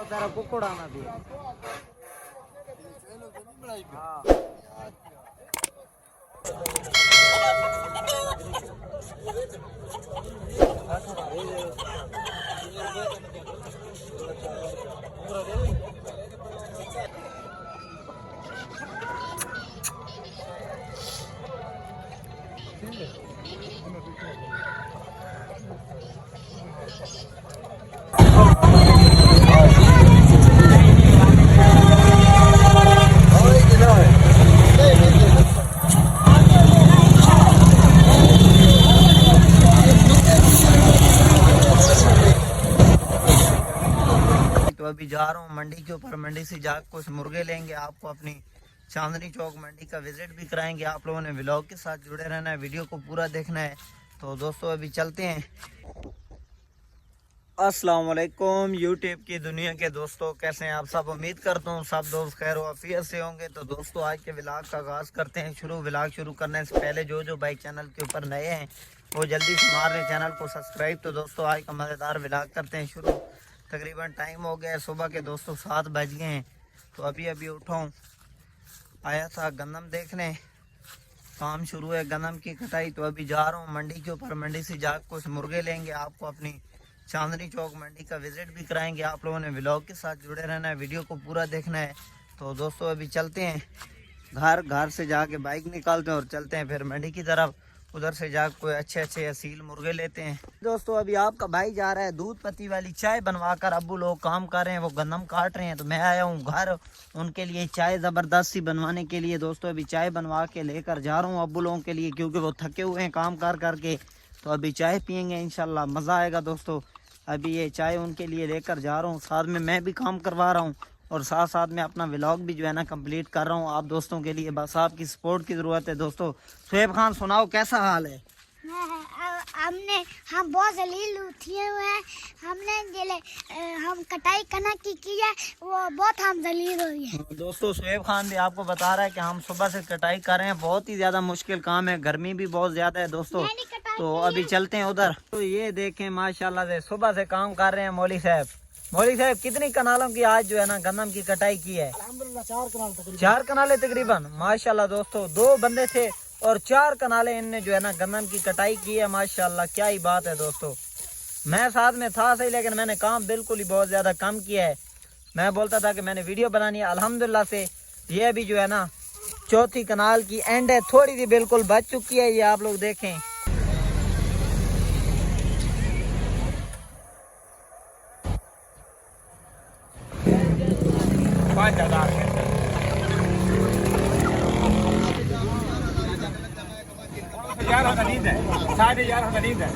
तेरा कुकुड़ा ना भी। हाँ तो अभी जा रहा हूँ मंडी के ऊपर। मंडी से जाकर कुछ मुर्गे लेंगे, आपको अपनी चांदनी चौक मंडी का विजिट भी कराएंगे। आप लोगों ने व्लॉग के साथ जुड़े रहना है, वीडियो को पूरा देखना है। तो दोस्तों अभी चलते हैं। अस्सलाम वालेकुम यूट्यूब की दुनिया के दोस्तों, कैसे हैं आप सब? उम्मीद करता हूँ सब दोस्त खैर वाफियत से होंगे। तो दोस्तों आज के व्लॉग का आगाज़ करते हैं शुरू। व्लॉग शुरू करने से पहले जो भाई चैनल के ऊपर नए हैं वो जल्दी से मार रहे चैनल को सब्सक्राइब। तो दोस्तों आज का मज़ेदार व्लॉग करते हैं शुरू। तकरीबन टाइम हो गया है सुबह के दोस्तों 7 बज गए हैं। तो अभी उठाऊँ, आया था गंदम देखने, काम शुरू है गंदम की कटाई। तो अभी जा रहा हूँ मंडी के ऊपर। मंडी से जाकर कुछ मुर्गे लेंगे, आपको अपनी चांदनी चौक मंडी का विजिट भी कराएंगे। आप लोगों ने व्लॉग के साथ जुड़े रहना है, वीडियो को पूरा देखना है। तो दोस्तों अभी चलते हैं घर से जाके बाइक निकालते हैं और चलते हैं फिर मंडी की तरफ। उधर से जाकर कोई अच्छे असील मुर्गे लेते हैं। दोस्तों अभी आपका भाई जा रहा है दूध पत्ती वाली चाय बनवाकर। अब्बू लोग काम कर रहे हैं, वो गंदम काट रहे हैं। तो मैं आया हूँ घर उनके लिए चाय ज़बरदस्त सी बनवाने के लिए। दोस्तों अभी चाय बनवा के लेकर जा रहा हूँ अब्बू लोगों के लिए, क्योंकि वो थके हुए हैं काम कर करके। तो अभी चाय पियेंगे, इंशाल्लाह मज़ा आएगा। दोस्तों अभी ये चाय उनके लिए लेकर जा रहा हूँ, साथ में मैं भी काम करवा रहा हूँ और साथ साथ में अपना व्लॉग भी जो है ना कंप्लीट कर रहा हूँ आप दोस्तों के लिए। बस आपकी सपोर्ट की ज़रूरत है दोस्तों। शुएब खान सुनाओ कैसा हाल है? हम बहुत जलील उठे हुए हैं। हम कटाई करना की है, वो बहुत हम जलील हुए हैं। दोस्तों शुएब खान भी आपको बता रहा है कि हम सुबह से कटाई कर रहे हैं। बहुत ही ज़्यादा मुश्किल काम है, गर्मी भी बहुत ज़्यादा है दोस्तों। तो अभी चलते हैं उधर। तो ये देखें माशाल्लाह से सुबह से काम कर रहे हैं मौली साहब। मौली साहब कितनी कनालों की आज जो है ना गंदम की कटाई की है? अल्हम्दुलिल्लाह 4 कनाले तकरीबन। माशाल्लाह दोस्तों 2 बंदे थे और 4 कनाले इनने जो है ना गंदम की कटाई की है। माशाल्लाह क्या ही बात है दोस्तों। मैं साथ में था सही, लेकिन मैंने काम बिल्कुल ही बहुत ज्यादा कम किया है। मैं बोलता था कि मैंने वीडियो बनानी है। अल्हम्दुलिल्लाह से ये अभी जो है ना 4थी कनाल की एंड है, थोड़ी सी बिल्कुल बच चुकी है। ये आप लोग देखें। साढ़े 11 का नींद है।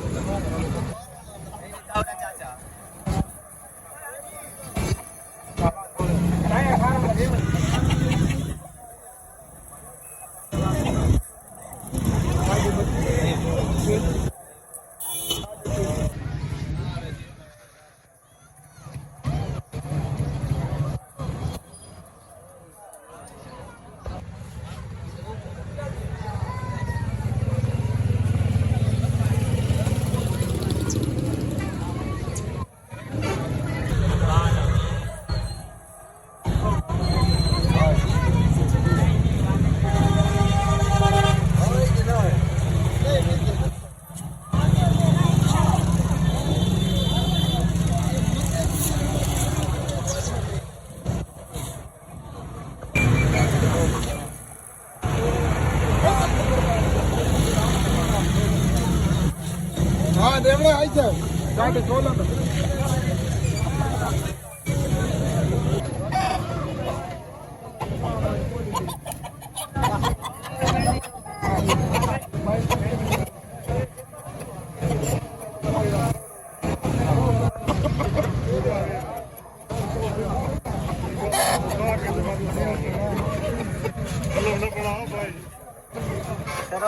हाँ देवड़े आई जाओ जाके खोलो ना।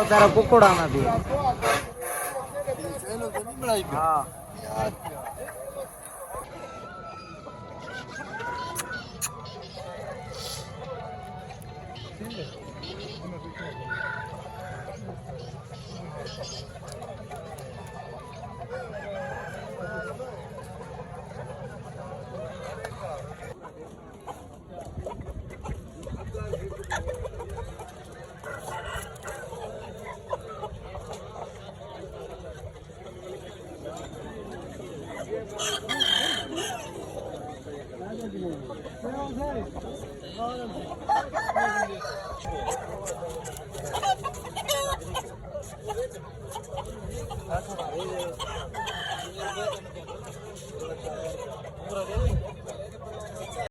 तेरा कुकुड़ा ना भी। हाँ है